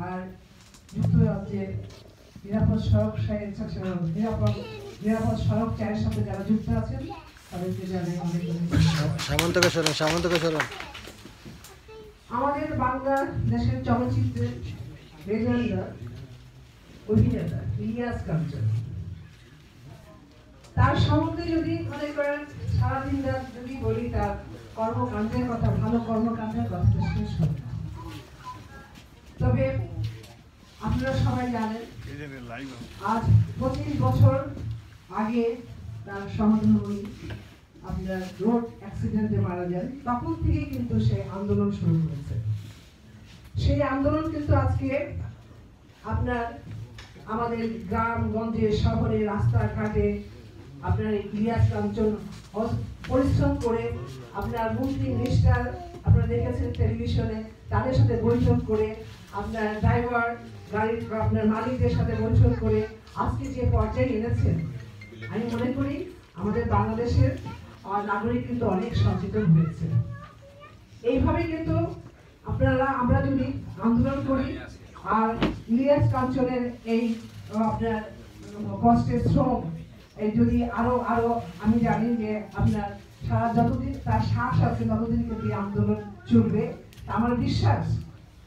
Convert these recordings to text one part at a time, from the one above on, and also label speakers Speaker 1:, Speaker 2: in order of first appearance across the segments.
Speaker 1: আর যুক্তরাজ্যে নিরাপদ সড়ক সড়ক চায়ের সাথে যারা যুক্ত আছেন তাদেরকে জানাই অনেক আমাদের বাংলাদেশের চলচ্চিত্রের লেজেন্ডার অভিনেতা ইলিয়াস কাঞ্চন, তার সম্বন্ধে যদি মনে করেন সারাদিন যদি বলি তার কর্মকাণ্ডের কথা, ভালো কর্মকাণ্ডের কথা শেষ হবে না। তবে আপনারা সবাই জানেন আজ 25 বছর আগে তার সহধর্মী আপনার রোড অ্যাক্সিডেন্টে মারা যান। তখন থেকে কিন্তু সেই আন্দোলন শুরু হয়েছে। সেই আন্দোলন কিন্তু আজকে আপনার আমাদের গ্রামগঞ্জে, শহরে, রাস্তাঘাটে আপনার ইলিয়াস কাঞ্চন পরিশ্রম করে আপনার মন্ত্রী মিনিস্টার আপনারা দেখেছেন টেলিভিশনে, তাদের সাথে বৈঠক করে আপনার ড্রাইভার গাড়ির আপনার মালিকদের সাথে বৈঠক করে আজকে যে পর্যায়ে এনেছেন, আমি মনে করি আমাদের বাংলাদেশের নাগরিক কিন্তু অনেক সচেতন হয়েছে। এইভাবে কিন্তু আমরা যদি আন্দোলন করি আর ইলিয়াস কাঞ্চনের এই আপনার কষ্টের শ্রম এই যদি আরো আমি জানি যে আপনার সারা যতদিন তার শ্বাস আছে ততদিন কিন্তু এই আন্দোলন চলবে। আমার বিশ্বাস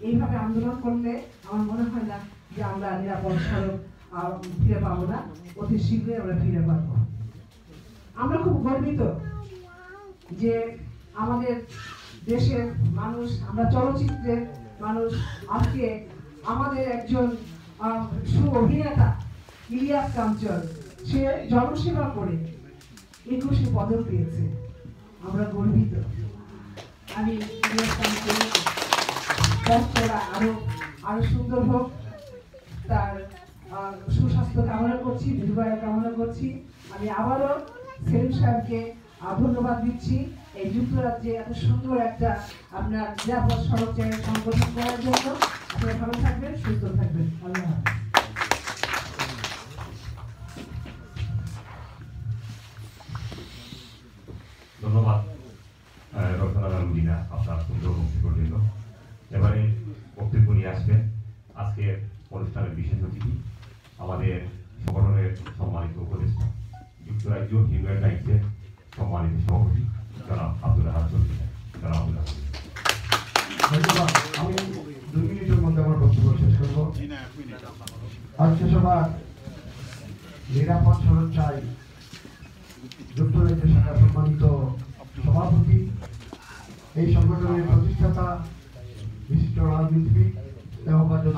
Speaker 1: এইভাবে আন্দোলন করলে আমার মনে হয় না যে আমরা নিরাপদ সড়ক ফিরে পাবো না, অতি শীঘ্রই আমরা ফিরে পাবো। আমরা খুব গর্বিত যে আমাদের দেশের মানুষ, আমরা চলচ্চিত্রের মানুষ, আজকে আমাদের একজন অভিনেতা ইলিয়াস কাঞ্চন সে জনসেবা করে 21 পদক পেয়েছে। আমরা গর্বিত। আমি ইলিয়াস কাঞ্চন আরো সুন্দর হোক, তার সুস্বাস্থ্য কামনা করছি, দীর্ঘায়ু কামনা করছি। আমি আবারও সেলিম সাহেবকে ধন্যবাদ দিচ্ছি এই যুক্তরাজ্যে এত সুন্দর একটা আপনার নিরাপদ সড়ক চায়ের সংগঠন করার জন্য। আপনারা ভালো থাকবেন, সুস্থ থাকবেন। আল্লাহ হাফেজ।
Speaker 2: ধন্যবাদ রচনা রঙ্গিনা আপনার সুন্দর বক্তব্যের জন্য। এবারে বক্তব্য নিয়ে আসবেন আজকের অনুষ্ঠানের বিশেষ অতিথি, আমাদের সংগঠনের সম্মানিত উপদেষ্টা, যুক্তরাজ্য হিউম্যান রাইটসের সম্মানিত সভাপতি জনাব আব্দুল আহাদ চৌধুরী। জনাব আব্দুল আহাদ।
Speaker 3: ধন্যবাদ। আমি 2 মিনিটের মধ্যে আমার বক্তব্য শেষ করবো। আজকে সভা নিরাপদ সড়ক চাই যুক্তরাজ্য শাখার সম্মানিত সভাপতি, এই সংগঠনের প্রতিষ্ঠাতা বিশিষ্ট রাজনীতিবিদ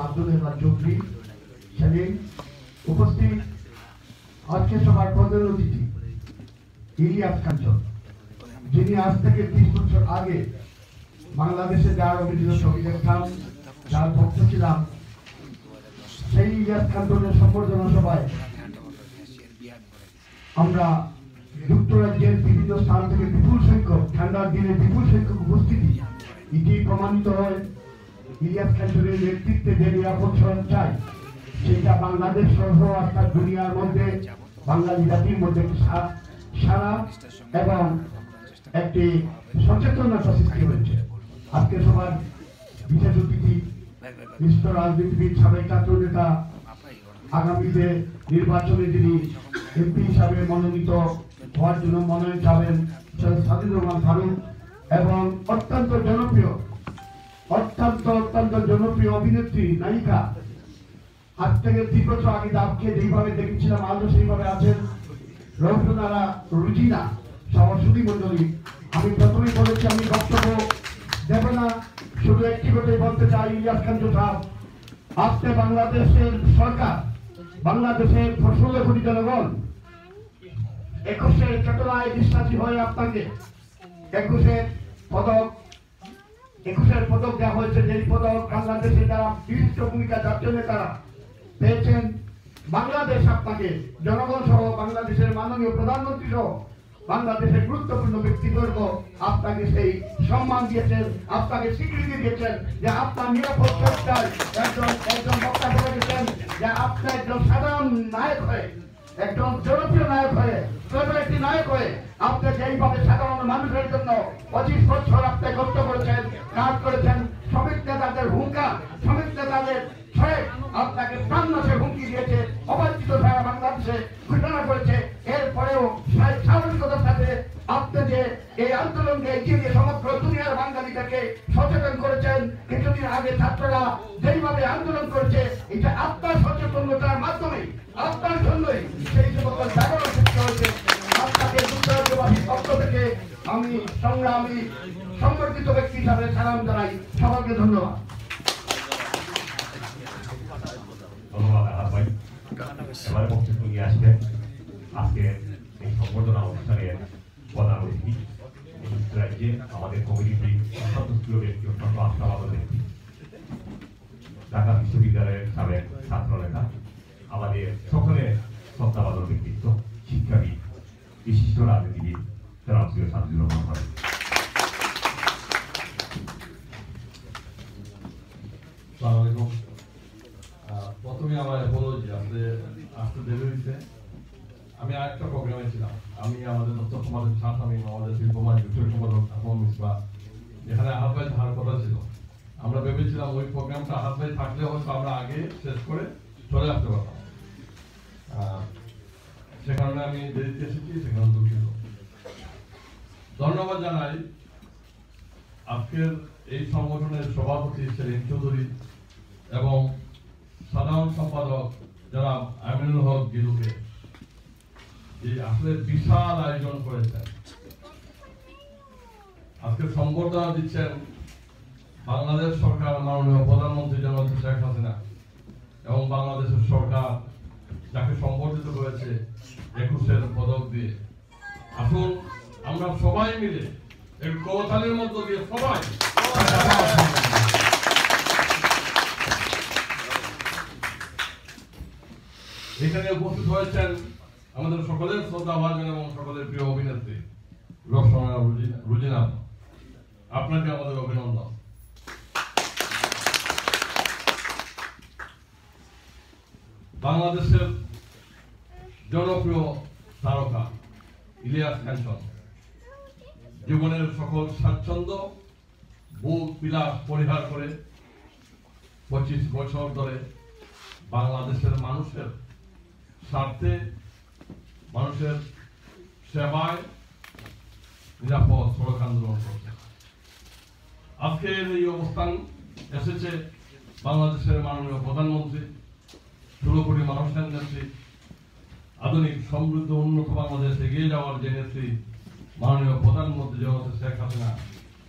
Speaker 3: আব্দুল আহাদ চৌধুরী সেলিম, উপস্থিত আজকে সভার প্রধান অতিথি ইলিয়াস কাঞ্চন, যিনি আজ থেকে 30 বছর আগে বাংলাদেশে যার অভিযোগ শহীদের খান যার ভক্ত ছিলাম, সেই ইলিয়াস কাঞ্চনের সম্বর্ধনা সভায় আমরা যুক্তরাজ্যের বিভিন্ন স্থান থেকে বিপুল সংখ্যক, ঠান্ডার দিনে বিপুল সংখ্যক উপস্থিতি, এটি প্রমাণিত হয় ইলিয়াস কাঞ্চনের নেতৃত্বে যে নিরাপদ সড়ক চাই সেটা বাংলাদেশ সহ অর্থাৎ দুনিয়ার মধ্যে বাঙালি জাতির মধ্যে সারা এবং একটি সচেতনতা সৃষ্টি হয়েছে। আজকে সবার বিশেষ অতিথি বিশিষ্ট রাজনীতিবিদ, সাবেক ছাত্র নেতা, আগামীতে নির্বাচনে যিনি এমপি হিসাবে মনোনীত হওয়ার জন্য মনোনয়ন চাবেন সাদিদুর রহমান ফারুক, এবং অত্যন্ত জনপ্রিয় অভিনেত্রী, নায়িকা, আজ থেকে 3 বছর আগে দাবকে যেভাবে দেখেছিলাম আজও সেইভাবে আছেন রৌদ্রনারা রুজিনা সহ সুধী মন্ডলী। আমি প্রথমেই বলেছি আমি বক্তব্য দেব না, শুধু একটি কথাই বলতে চাই, ইলিয়াস কাঞ্চন সাহেব, আজকে বাংলাদেশের সরকার, বাংলাদেশের 16 কোটি জনগণ 21 চেতনায় বিশ্বাসী হয়ে আপনাকে 21 পদক দেওয়া হয়েছে। যেই পদক বাংলাদেশে যারা বিশিষ্ট ভূমিকা যার জন্য তারা পেয়েছেন, বাংলাদেশ আপনাকে, জনগণ সহ বাংলাদেশের মাননীয় প্রধানমন্ত্রী সহ বাংলাদেশের গুরুত্বপূর্ণ ব্যক্তিবর্গ আপনাকে সেই সম্মান দিয়েছেন, আপনাকে স্বীকৃতি দিয়েছেন যে আপনার নিরাপদ সরকার একজন বক্তা বলে গেছেন যে আপনি একজন সাধারণ নায়ক হয়ে, একজন জনপ্রিয় নায়ক হয়ে, একটি নায়ক হয়ে আপনি যেইভাবে সাধারণ মানুষের জন্য 25 বছর আপনি কষ্ট করেছেন, কাজ করেছেন, শ্রমিক নেতাদের ভূমিকা, শ্রমিক নেতাদের ছয়ে আপনাকে প্রাণনাশের হুমকি দিয়েছে, অবাঞ্ছিত ধারা বাংলাদেশে ঘোষণা করেছে। এরপরেও স্বাভাবিকতার সাথে আপনি যে এই আন্দোলনকে এগিয়ে দিয়ে সমগ্র দুনিয়ার বাঙালিদেরকে সচেতন করেছেন। কিছুদিন আগে ছাত্ররা যেইভাবে আন্দোলন করেছে, এটা আপনার সচেতনতার মাধ্যমে, আপনার জন্যই সেই সকল জাগরণ সৃষ্টি হয়েছে। আপনাকে যুক্তরাজ্যবাসীর পক্ষ থেকে আমি সংগ্রামী সংগঠিত ব্যক্তি হিসাবে সালাম জানাই। সবাইকে ধন্যবাদ।
Speaker 2: ধন্যবাদ আহাদ ভাই। এবারে বক্তব্য নিয়ে আসবেন আজকে এই সম্বর্ধনা অনুষ্ঠানের প্রধান অতিথি, যুক্তরাজ্যে আমাদের কমিউনিটি সদস্যীয় ব্যক্তি, অত্যন্ত আস্থাবাদক ব্যক্তি, ঢাকা বিশ্ববিদ্যালয়ের সাবেক ছাত্র নেতা, আমাদের সকলের শ্রদ্ধাবাদক ব্যক্তিত্ব, শিক্ষাবিদ, বিশিষ্ট রাজনীতিবিদ জনাব সৈয়দ সাজিদুর রহমান ভাই।
Speaker 4: প্রথমে আমার অ্যাপোলজি, আসতে দেরি হয়েছে। আমি আরেকটা প্রোগ্রামে ছিলাম। আমি আমাদের দপ্তর সমাজের ছাত্র, আমি আমাদের শিল্পমান যুক্তরাজ্য সম্পাদক আহমদ মিসবা, এখানে আহাদ ভাই থাকার কথা ছিল। আমরা ভেবেছিলাম ওই প্রোগ্রামটা আহাদ ভাই থাকলে হয়তো আমরা আগে শেষ করে চলে আসতে পারতাম। সে কারণে আমি দেরিতে এসেছি, সেখানে দুঃখিত। ধন্যবাদ জানাই আজকের এই সংগঠনের সভাপতি সেলিম চৌধুরী এবং সাধারণ সম্পাদক জনাব আমিনুল হক গিলুকে, যে আসলে বিশাল আয়োজন করেছেন। আজকে সম্বর্ধনা দিচ্ছেন বাংলাদেশ সরকার, মাননীয় প্রধানমন্ত্রী জনাব শেখ হাসিনা এবং বাংলাদেশের সরকার যাকে সম্বর্ধিত করেছে 21 পদক দিয়ে। আসুন আমরা সবাই মিলে এক করতালির মধ্য দিয়ে সবাই এখানে উপস্থিত হয়েছেন আমাদের সকলের শ্রদ্ধাভাজন এবং সকলের প্রিয় অভিনেত্রী রোশনা রুজিনা, আপনাকে আমাদের অভিনন্দন। বাংলাদেশের জনপ্রিয় তারকা ইলিয়াস কাঞ্চন জীবনের সকল স্বাচ্ছন্দ্য ভোগ বিলাস পরিহার করে 25 বছর ধরে বাংলাদেশের মানুষের স্বার্থে, মানুষের সেবায় নিরাপদ সড়ক আন্দোলন করছে। আজকের এই অবস্থান এসেছে বাংলাদেশের মাননীয় প্রধানমন্ত্রী, 16 কোটি মানুষের নেত্রী, আধুনিক সমৃদ্ধ উন্নত বাংলাদেশ এগিয়ে যাওয়ার যে নেত্রী মাননীয় প্রধানমন্ত্রী জনতা শেখ হাসিনা,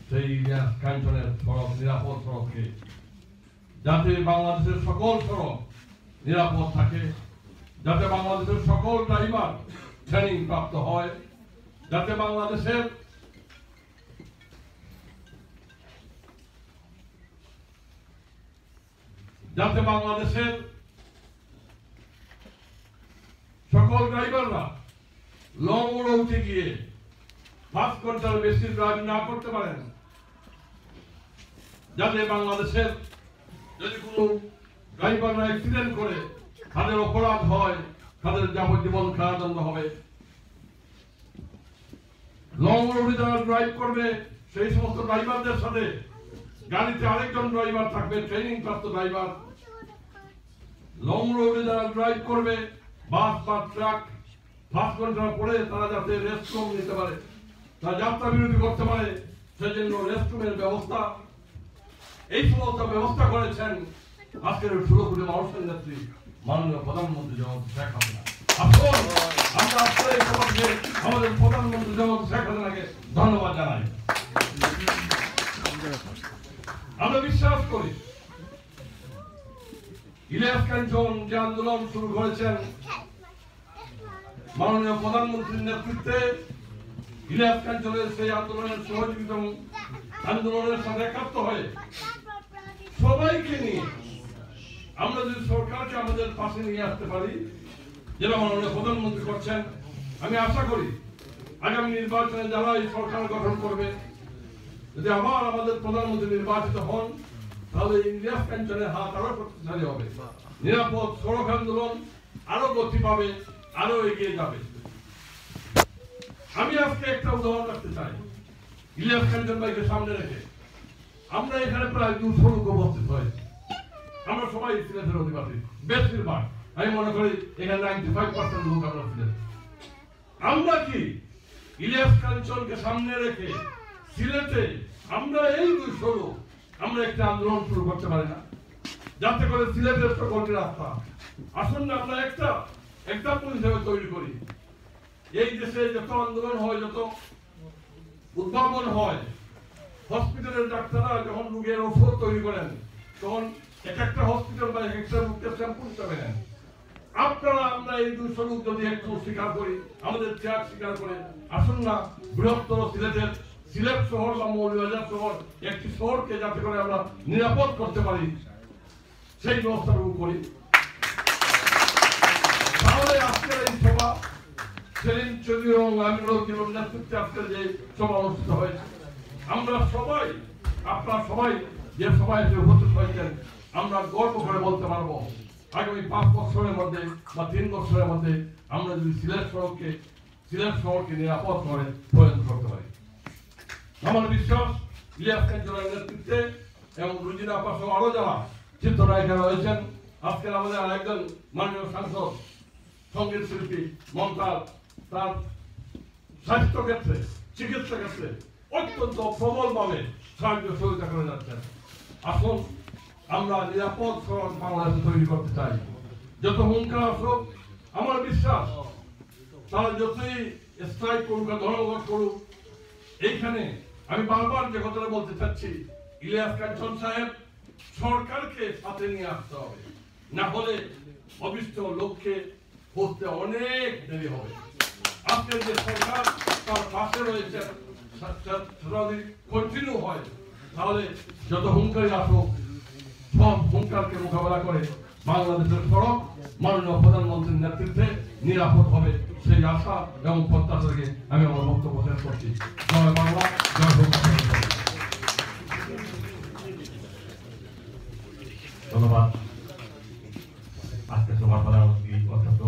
Speaker 4: সেই ইলিয়াস কাঞ্চনের সড়ক, নিরাপদ সড়ককে, যাতে বাংলাদেশের সকল সড়ক নিরাপদ থাকে, যাতে বাংলাদেশের সকল ড্রাইভার ট্রেনিং প্রাপ্ত হয়, যাতে বাংলাদেশের সকল ড্রাইভাররা লং রুটে গিয়ে 5 ঘন্টার বেশি ড্রাইভ না করতে পারেন, যাতে বাংলাদেশের যদি কোনো ড্রাইভাররা অ্যাক্সিডেন্ট করে তাদের অপরাধ হয়, তাদের যাবজ্জীবন কারাদণ্ড হবে। লং রুটে যারা ড্রাইভ করবে সেই সমস্ত ড্রাইভারদের সাথে গাড়িতে আরেকজন ড্রাইভার থাকবে, ট্রেনিং প্রাপ্ত ড্রাইভার। লং রুটে যারা ড্রাইভ করবে বাস বা ট্রাক, 5 ঘন্টা পরে তারা যাতে রেস্টরুম নিতে পারে, তারা যাত্রা বিরতি করতে পারে, সেজন্য রেস্টরুমের ব্যবস্থা, এই সমস্ত ব্যবস্থা করেছেন আজকের 16 কোটি মানুষের নেত্রী মাননীয় প্রধানমন্ত্রী জনাব শেখ হাসিনা। আসুন আমরা আজকে আমাদের প্রধানমন্ত্রী জনাব শেখ হাসিনাকে ধন্যবাদ জানাই। আমরা বিশ্বাস করি ইলিয়াস কাঞ্চন যে আন্দোলন শুরু করেছেন মাননীয় প্রধানমন্ত্রীর নেতৃত্বে, ইলিয়াস কাঞ্চনের সেই আন্দোলনের সহযোগিতা এবং আন্দোলনের সাথে একাত্ম হয়ে সবাইকে নিয়ে আমরা যদি সরকারকে আমাদের পাশে নিয়ে আসতে পারি, যেটা মাননীয় প্রধানমন্ত্রী করছেন, আমি আশা করি আগামী নির্বাচনে যারা এই সরকার গঠন করবে, যদি আবার আমাদের প্রধানমন্ত্রী নির্বাচিত হন, তাহলে ইলিয়াস কাঞ্চনের হাত আরো শক্তিশালী হবে, নিরাপদ সড়ক আন্দোলন আরো গতি পাবে, আরো এগিয়ে যাবে। আমি আজকে একটা উদাহরণ রাখতে চাই ইলিয়াস কাঞ্চন ভাইকে সামনে রেখে। আমরা এখানে প্রায় 200 লোক উপস্থিত হয়েছি। আমরা সবাই সিলেটের অধিবাসী, বেশিরভাগ আমি মনে করি এখানে 95% লোক আমরা সিলেট। আমরা কি ইলিয়াস কাঞ্চনকে সামনে রেখে সিলেটে আমরা এই 200 লোক আমরা একটা আন্দোলন শুরু করতে পারি না, যাতে করে সিলেটের সকলটি রাস্তা আসুন না আমরা একটা এক্সাম্পল হিসেবে তৈরি করি। এই দেশে যত আন্দোলন হয়, যত উদ্ভাবন হয়, হসপিটালের ডাক্তাররা যখন রোগের ওষুধ তৈরি করেন তখন এক একটা হসপিটাল বা এক একটা রোগকে স্যাম্পল হিসাবে নেন। আপনারা আমরা এই 200 লোক যদি একটু স্বীকার করি, আমাদের ত্যাগ স্বীকার করে আসুন না বৃহত্তর সিলেটের সিলেট শহর বা মৌলভীবাজার শহর একটি শহরকে যাতে করে আমরা নিরাপদ করতে পারি সেই ব্যবস্থাটুকু করি। তাহলে আজকের এই সভা সেলিম চৌধুরী এবং আমিনুল হকের নেতৃত্বে আজকের যে সভা অনুষ্ঠিত হয়েছে, আমরা সবাই আপনারা সবাই যে সবাই উপস্থিত হয়েছেন আমরা গর্ব করে বলতে পারবো আগামী 5 বছরের মধ্যে বা 3 বছরের মধ্যে আমরা যদি সিলেট শহরকে নিরাপদ করে পরিণত করতে পারি। আমার বিশ্বাস ইলিয়াস কাঞ্চনের নেতৃত্বে এবং রুজিনা আপা সহ আরো যারা চিত্রনায়িকা রয়েছেন, আজকের আমাদের আরেকজন মাননীয় সাংসদ সঙ্গীত শিল্পী মমতাজ তার স্বাস্থ্য ক্ষেত্রে চিকিৎসা ক্ষেত্রে অত্যন্ত প্রবলভাবে সাহায্য সহযোগিতা করে যাচ্ছেন। আসুন আমরা নিরাপদ সড়ক বাংলাদেশ তৈরি করতে চাই। যত হুঙ্কার আসুক, আমার বিশ্বাস তারা যতই স্ট্রাইক করুক বা ধর্মঘট করুক, এইখানে আমি বারবার যে কথাটা বলতে চাচ্ছি, ইলিয়াস কাঞ্চন সাহেব সরকারকে সাথে নিয়ে আসতে হবে, না হলে অভিষ্ট লক্ষ্যে পৌঁছতে অনেক দেরি হবে। আজকের যে সরকার তার পাশে রয়েছে যদি কন্টিনিউ হয়, তাহলে যত হুঙ্কারই আসুক সব হুঙ্কারকে মোকাবেলা করে বাংলাদেশের সড়ক মাননীয় প্রধানমন্ত্রীর নেতৃত্বে নিরাপদ হবে, সেই আশা এবং প্রত্যাশাকে আমি আমার বক্তব্য শেষ করছি। জয় বাংলা, জয়
Speaker 2: ধন্যবাদ। আজকে সভার প্রধান অতিথি অধ্যক্ষ